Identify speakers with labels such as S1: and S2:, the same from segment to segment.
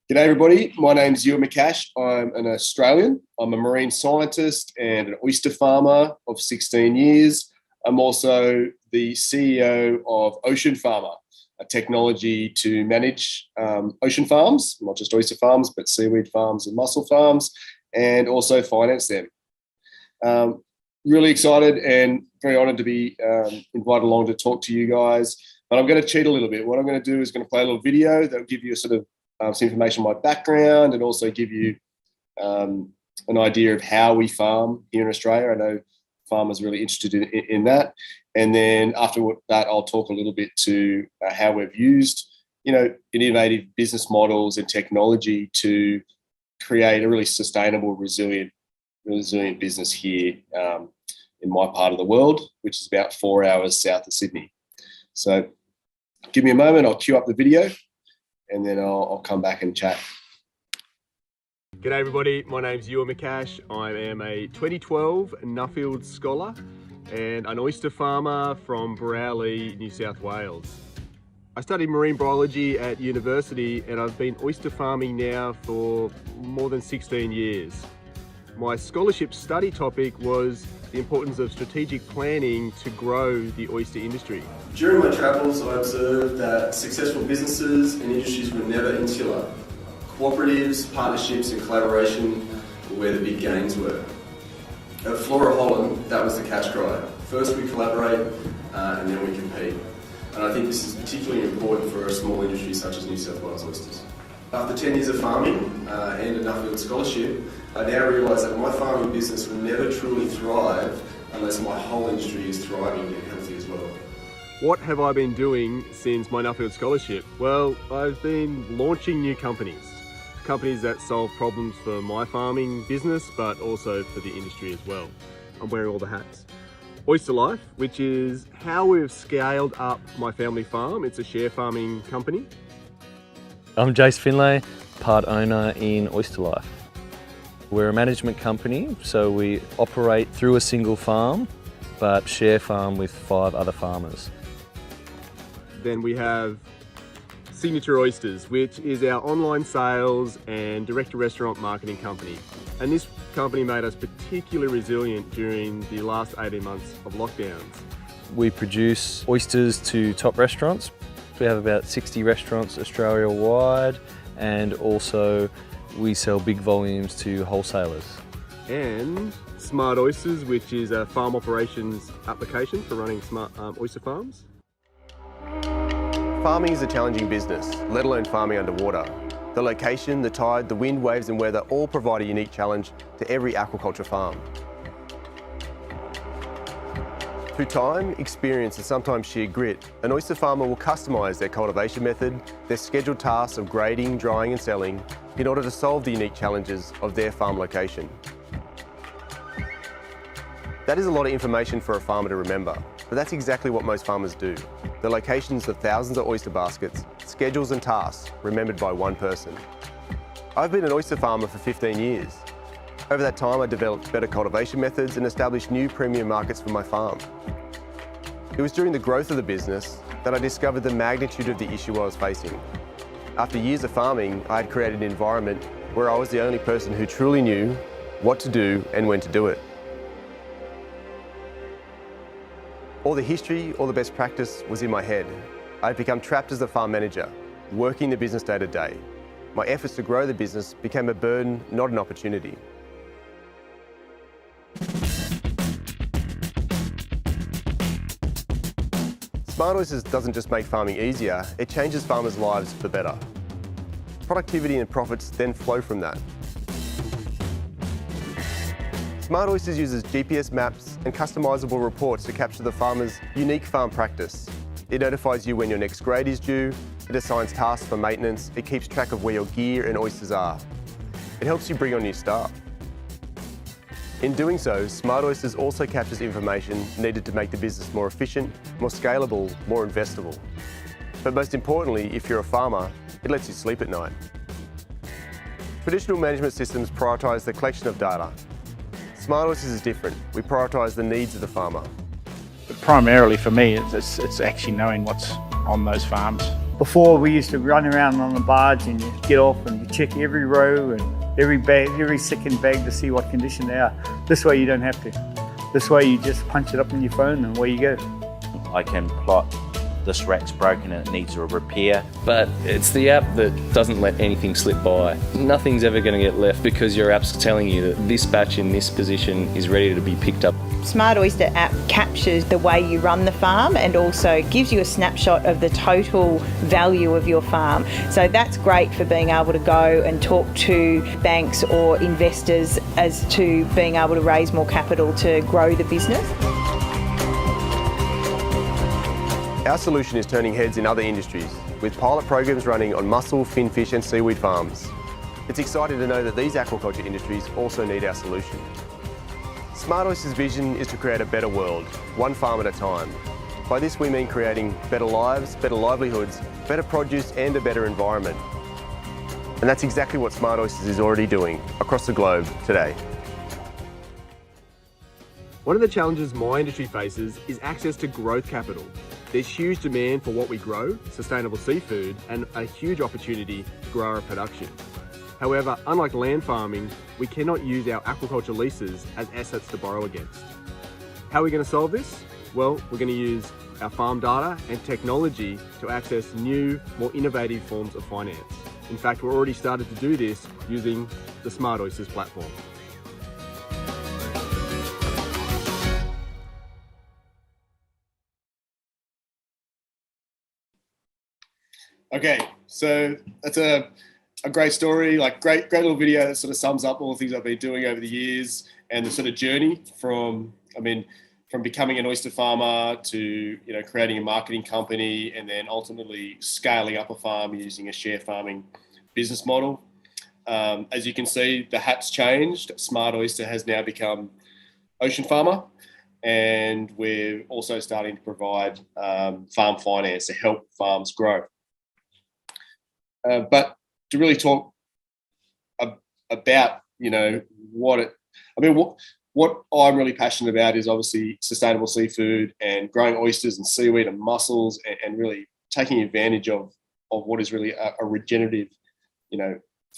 S1: G'day everybody, my name's Ewan McAsh. I'm an Australian. I'm a marine scientist and an oyster farmer of 16 years. I'm also the CEO of Oceanfarmr, a technology to manage ocean farms, not just oyster farms, but seaweed farms and mussel farms, and also finance them. Really excited and very honoured to be invited along to talk to you guys. But I'm going to cheat a little bit. What I'm going to do is going to play a little video that will give you a sort of some information on my background and also give you an idea of how we farm here in Australia. I know farmers are really interested in that. And then after that, I'll talk a little bit to how we've used, innovative business models and technology to create a really sustainable, resilient business here in my part of the world, which is about 4 hours south of Sydney. So give me a moment, I'll cue up the video and then I'll come back and chat.
S2: G'day everybody, my name's Ewan McAsh. I am a 2012 Nuffield Scholar and an oyster farmer from Bioeconomy, New South Wales. I studied marine biology at university and I've been oyster farming now for more than 16 years. My scholarship study topic was the importance of strategic planning to grow the oyster industry.
S3: During my travels, I observed that successful businesses and industries were never insular. Cooperatives, partnerships and collaboration were where the big gains were. At Flora Holland, that was the catch cry. First we collaborate and then we compete. And I think this is particularly important for a small industry such as New South Wales oysters. After 10 years of farming and a Nuffield scholarship, I now realise that my farming business will never truly thrive unless my whole industry is thriving and healthy as well.
S2: What have I been doing since my Nuffield scholarship? Well, I've been launching new companies that solve problems for my farming business, but also for the industry as well. I'm wearing all the hats. OysterLife, which is how we've scaled up my family farm. It's a share farming company.
S4: I'm Jace Finlay, part owner in OysterLife. We're a management company, so we operate through a single farm, but share farm with 5 other farmers.
S2: Then we have Signature Oysters, which is our online sales and direct-to-restaurant marketing company. And this company made us particularly resilient during the last 18 months of lockdowns.
S4: We produce oysters to top restaurants. We have about 60 restaurants Australia-wide, and also we sell big volumes to wholesalers.
S2: And SmartOysters, which is a farm operations application for running smart oyster farms.
S5: Farming is a challenging business, let alone farming underwater. The location, the tide, the wind, waves and weather all provide a unique challenge to every aquaculture farm. Through time, experience and sometimes sheer grit, an oyster farmer will customise their cultivation method, their scheduled tasks of grading, drying and selling in order to solve the unique challenges of their farm location. That is a lot of information for a farmer to remember, but that's exactly what most farmers do. The locations of thousands of oyster baskets, schedules and tasks remembered by one person. I've been an oyster farmer for 15 years. Over that time, I developed better cultivation methods and established new premium markets for my farm. It was during the growth of the business that I discovered the magnitude of the issue I was facing. After years of farming, I had created an environment where I was the only person who truly knew what to do and when to do it. All the history, all the best practice was in my head. I had become trapped as a farm manager, working the business day to day. My efforts to grow the business became a burden, not an opportunity. SmartOysters doesn't just make farming easier, it changes farmers' lives for the better. Productivity and profits then flow from that. SmartOysters uses GPS maps and customisable reports to capture the farmer's unique farm practice. It notifies you when your next grade is due, it assigns tasks for maintenance, it keeps track of where your gear and oysters are. It helps you bring on new staff. In doing so, SmartOysters also captures information needed to make the business more efficient, more scalable, more investable. But most importantly, if you're a farmer, it lets you sleep at night. Traditional management systems prioritise the collection of data. SmartOysters is different. We prioritise the needs of the farmer.
S6: But primarily for me, it's actually knowing what's on those farms. Before, we used to run around on the barge and you get off and you check every row and every bag, every second bag to see what condition they are. This way you don't have to. This way you just punch it up on your phone and away you go.
S7: I can plot this rack's broken and it needs a repair.
S4: But it's the app that doesn't let anything slip by. Nothing's ever going to get left because your app's telling you that this batch in this position is ready to be picked up.
S8: Smart Oyster app captures the way you run the farm and also gives you a snapshot of the total value of your farm. So that's great for being able to go and talk to banks or investors as to being able to raise more capital to grow the business.
S5: Our solution is turning heads in other industries, with pilot programs running on mussel, finfish and seaweed farms. It's exciting to know that these aquaculture industries also need our solution. Smart Oyster's vision is to create a better world, one farm at a time. By this we mean creating better lives, better livelihoods, better produce and a better environment. And that's exactly what Smart Oysters is already doing across the globe today.
S2: One of the challenges my industry faces is access to growth capital. There's huge demand for what we grow, sustainable seafood, and a huge opportunity to grow our production. However, unlike land farming, we cannot use our aquaculture leases as assets to borrow against. How are we going to solve this? Well, we're going to use our farm data and technology to access new, more innovative forms of finance. In fact, we're already started to do this using the Smart Oysters platform.
S1: Okay, so that's a great story, like great little video that sort of sums up all the things I've been doing over the years and the sort of journey from becoming an oyster farmer to, creating a marketing company and then ultimately scaling up a farm using a share farming business model. As you can see, the hat's changed. Smart Oyster has now become Oceanfarmr, and we're also starting to provide farm finance to help farms grow. But to really talk about, what I'm really passionate about is obviously sustainable seafood and growing oysters and seaweed and mussels and really taking advantage of what is really a regenerative,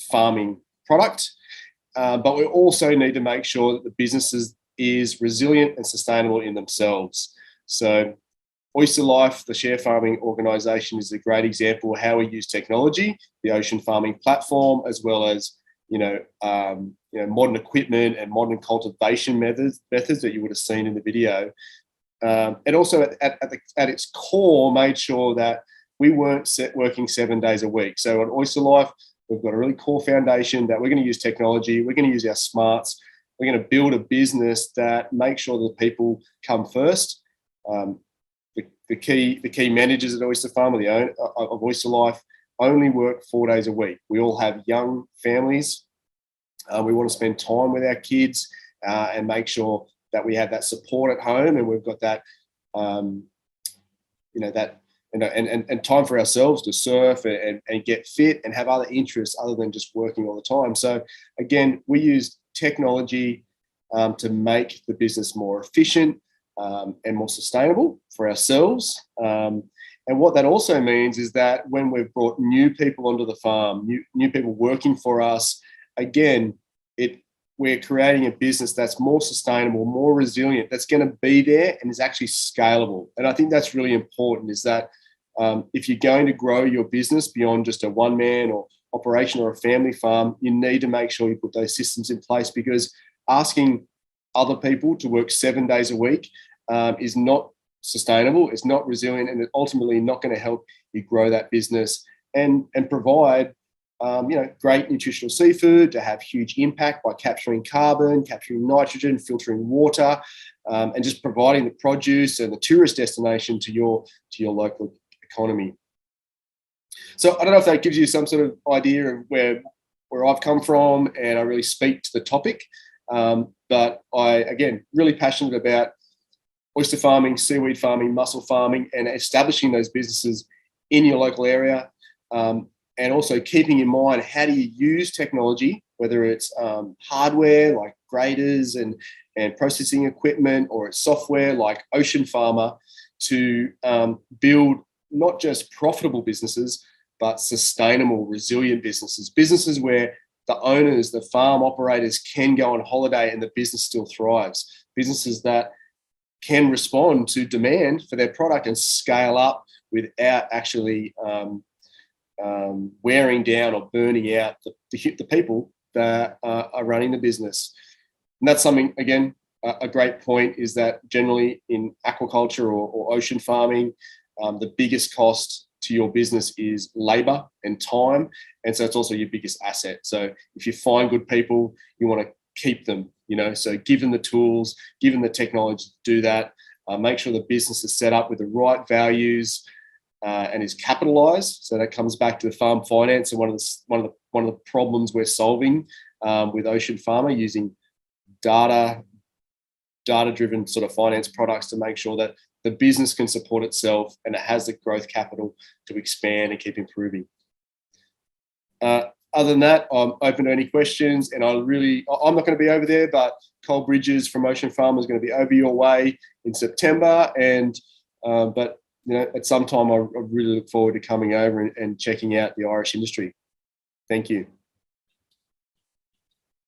S1: farming product. But we also need to make sure that the business is resilient and sustainable in themselves. So OysterLife, the share farming organisation, is a great example of how we use technology, the ocean farming platform, as well as modern equipment and modern cultivation methods that you would have seen in the video, and also at its core made sure that we weren't working 7 days a week. So on OysterLife, we've got a really core foundation that we're going to use technology, we're going to use our smarts, we're going to build a business that makes sure that people come first. The key managers at Oysterfarmr, the owner of OysterLife, only work 4 days a week. We all have young families. We want to spend time with our kids and make sure that we have that support at home, and we've got that, and time for ourselves to surf and get fit and have other interests other than just working all the time. So again, we use technology to make the business more efficient and more sustainable for ourselves. And what that also means is that when we've brought new people onto the farm, new people working for us, again, we're creating a business that's more sustainable, more resilient, that's going to be there and is actually scalable. And I think that's really important, is that if you're going to grow your business beyond just a one-man or operation or a family farm, you need to make sure you put those systems in place, because asking other people to work 7 days a week is not sustainable, it's not resilient, and it's ultimately not going to help you grow that business and provide great nutritional seafood to have huge impact by capturing carbon, capturing nitrogen, filtering water, and just providing the produce and the tourist destination to your local economy. So I don't know if that gives you some sort of idea of where I've come from, and I really speak to the topic. But I, again, really passionate about oyster farming, seaweed farming, mussel farming, and establishing those businesses in your local area. And also keeping in mind, how do you use technology, whether it's hardware like graders and processing equipment, or it's software like Oceanfarmr, to build not just profitable businesses, but sustainable, resilient businesses, businesses where the owners, the farm operators can go on holiday and the business still thrives, businesses that can respond to demand for their product and scale up without actually wearing down or burning out the people that are running the business. And that's something, again, a great point is that generally in aquaculture or ocean farming, the biggest cost to your business is labor and time. And so it's also your biggest asset. So if you find good people, you want to keep them, so give them the tools, give them the technology to do that. Make sure the business is set up with the right values and is capitalized. So that comes back to the farm finance and one of the problems we're solving with Oceanfarmr, using data-driven sort of finance products to make sure that the business can support itself and it has the growth capital to expand and keep improving. Other than that, I'm open to any questions, and I'm not going to be over there, but Cole Bridges from Oceanfarmr is going to be over your way in September, but at some time I really look forward to coming over and checking out the Irish industry. Thank you.